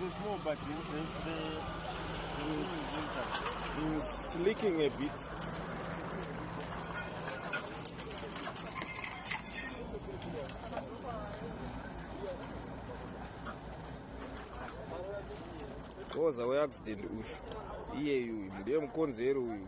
small, but it's leaking a bit. Koza we accident ushu iye uyu ndiye mukonzero uyu.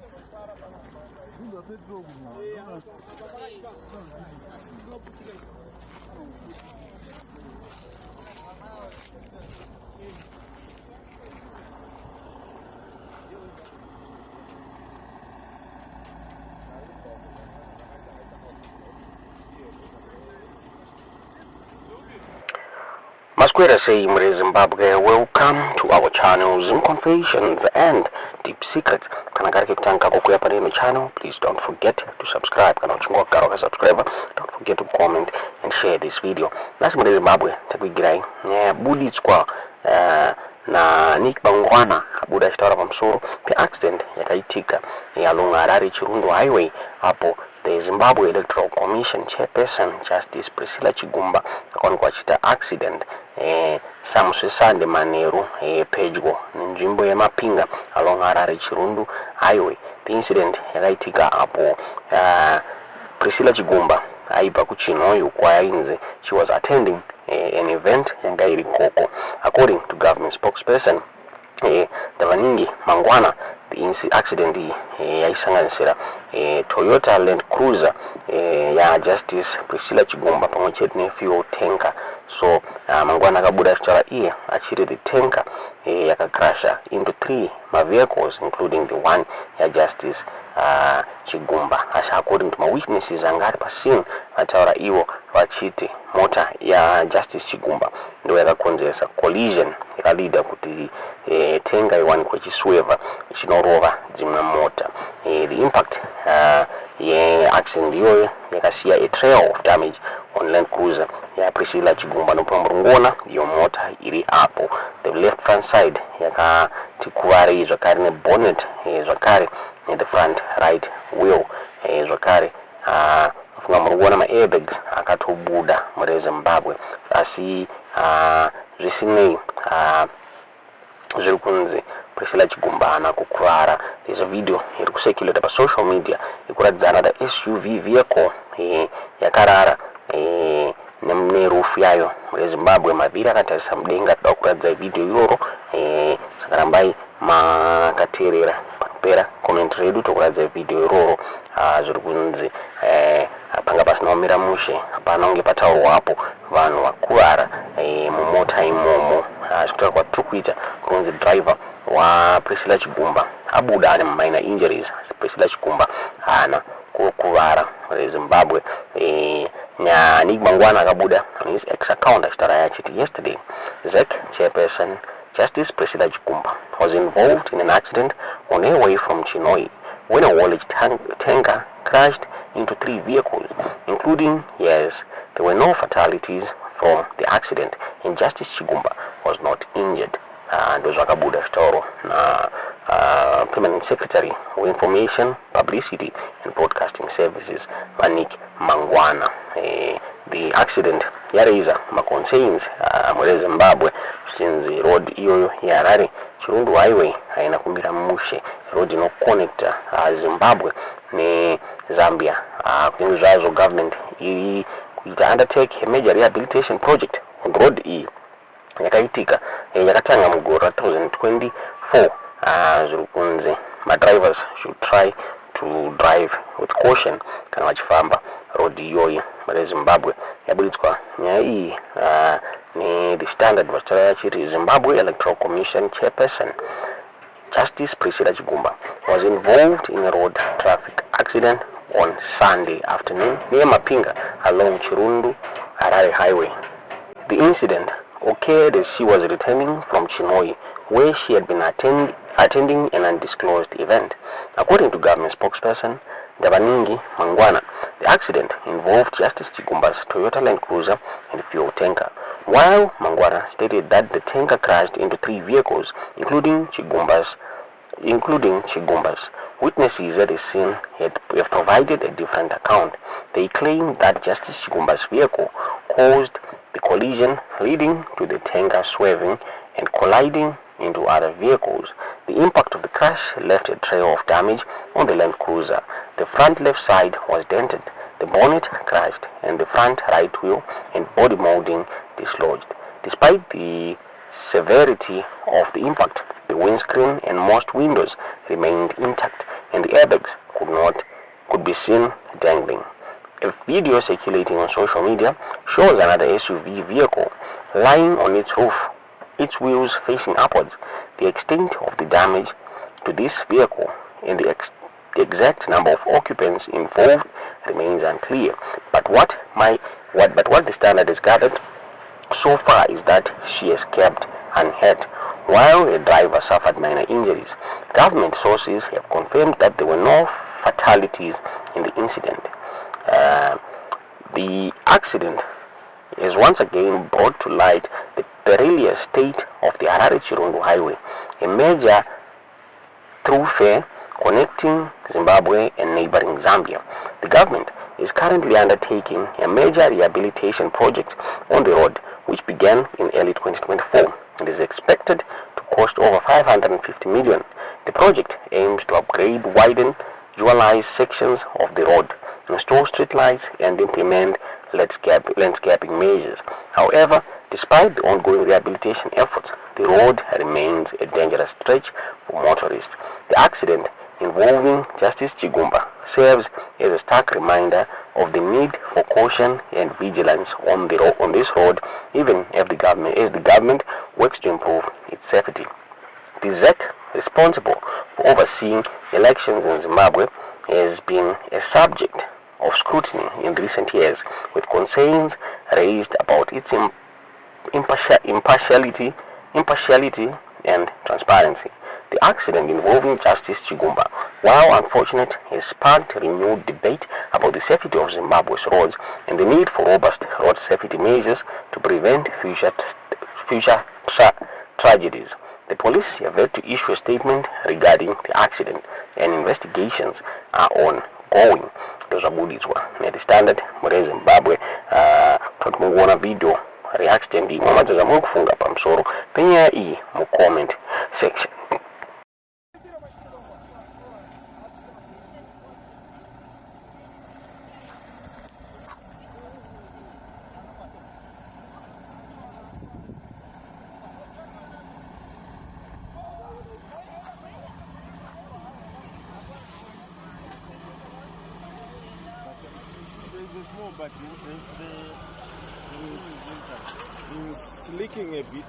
Masquera say Zimbabwe, welcome to our channel, Zim Confessions and Deep Secrets. Kanagariki kutanka kukuya pale my channel, please don't forget to subscribe. Kana uchungwa karo subscriber, don't forget to comment and share this video. Nasi Zimbabwe takuigirai budi kwa na Nick Bangwana abuda chitawala pa msoro pe accident yakaitika along Harare Chirundu highway hapo. The Zimbabwe Electoral Commission chairperson Justice Priscilla Chigumba akaonekwa chita accident samusesande Maneru pedyo nzvimbo yemapinga along Harare Chirundu highway. The incident yakaitika hapo Priscilla Chigumba aibva kuChinoyi kwainze she was attending an event yanga iri koko. According to government spokesperson Davaningi Mangwana, the accident yaisanganisira Toyota Land Cruiser ya Justice Priscilla Chigumba pamwechete nefuel tanker. So Mangwana akabuda achitaura iye achiri the tanker yakacrasha into 3 vehicles including the one ya Justice Chigumba. As according to my witnesses anga ari pascene vataura ivo vachiti mota ya Justice Chigumba ndo yakakonzeresa collision yakalida kuti tanker iwanikwe chisweva chinorova dzimwe mota. The impact accident iyoyo yakasiya a trail of damage on Land Cruiser ya Priscilla Chigumba. Nopamurungona iyo mota iri apo. The left front side yakati kuvari zvakare nebonnet zvakare the front right wheel zvakare funga murungona ma-airbags akatobuda muri Zimbabwe. Asi zvisinei zviri kunzi Priscilla Chigumba haana kukuvara. There's a video iri kucirculate pa social media ikuradzana the SUV vehicle yakarara nerufu yayo muri Zimbabwe. Mavhiri akatarisa mudenga. Toda kuradza video iroro saka rambai makateerera panopera comment redu tokuradza video iroro. Zviri kunzi panga pasina kumira mushe hapana kunge pataurwapo vanhu vakuvara mumota imomo. Zvinotaura kwatiri kuita kunzi driver wa Priscilla Chigumba abuda ane minor injuries. Priscilla Chigumba haana kukuvara muri Zimbabwe. Nick Bangwana akabuda on his ex account achitaura yachiti yesterday ZEC chairperson Justice Priscilla Chigumba was involved in an accident on her way from Chinoyi when a haulage tanker crashed into 3 vehicles, including hers. There were no fatalities from the accident and Justice Chigumba was not injured. Ndo zvakabuda zvitauro na Permanent Secretary of Information, Publicity and Broadcasting Services Nick Bangwana. The accident yaraisa ma-concerns muri Zimbabwe since road iyoyo ya Harare Chirundu highway haina kumira mushe. Road inoconnecta Zimbabwe neZambia. Kunenge zvazo government iri kuita undertake a major rehabilitation project on road iyi yakaitika yakatanga mugore 2024. Zviri kunzi drivers should try to drive with caution kana vachifamba road iyoyi muri Zimbabwe. Yaburitswa nyaya iyi The Standard vachitaura yachiti Zimbabwe Electoral Commission chairperson Justice Priscilla Chigumba was involved in a road traffic accident on Sunday afternoon near Mapinga along Chirundu Harare highway. The incident occurred as she was returning from Chinoyi, where she had been attending an undisclosed event. According to government spokesperson Davaningi Mangwana, the accident involved Justice Chigumba's Toyota Land Cruiser and fuel tanker. While Mangwana stated that the tanker crashed into 3 vehicles, including Chigumba's, witnesses at the scene have provided a different account. They claim that Justice Chigumba's vehicle caused the collision, leading to the tanker swerving and colliding into other vehicles. The impact of the crash left a trail of damage on the Land Cruiser. The front left side was dented, the bonnet crashed, and the front right wheel and body molding dislodged. Despite the severity of the impact, the windscreen and most windows remained intact, and the airbags could be seen dangling. A video circulating on social media shows another SUV vehicle lying on its roof, its wheels facing upwards. The extent of the damage to this vehicle and the exact number of occupants involved remains unclear. But what the Standard has gathered so far is that she escaped unhurt, while the driver suffered minor injuries. Government sources have confirmed that there were no fatalities in the incident. The accident has once again brought to light the perilous state of the Harare-Chirundu Highway, a major thoroughfare connecting Zimbabwe and neighboring Zambia. The government is currently undertaking a major rehabilitation project on the road, which began in early 2024 and is expected to cost over 550 million. The project aims to upgrade, widen, dualize sections of the road, install streetlights, and implement landscaping measures. However, despite the ongoing rehabilitation efforts, the road remains a dangerous stretch for motorists. The accident involving Justice Chigumba serves as a stark reminder of the need for caution and vigilance on this road, even as the government works to improve its safety. The ZEC, responsible for overseeing elections in Zimbabwe, has been a subject of scrutiny in recent years, with concerns raised about its impartiality and transparency. The accident involving Justice Chigumba, while unfortunate, has sparked renewed debate about the safety of Zimbabwe's roads and the need for robust road safety measures to prevent future tragedies. The police have yet to issue a statement regarding the accident, and investigations are ongoing. Ndozvabuditswa The Standard muri Zimbabwe. Toti mukuona video reaction ndi mwamadzaza muri kufunga pamusoro penyaya iyi mucomment section. Small, but it's leaking a bit.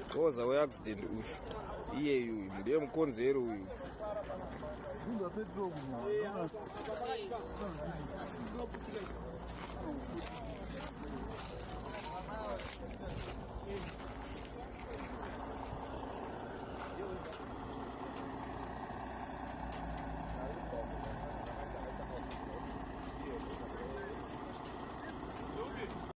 Koza we-accident usho iyeyu ndiye mukonzero uyu.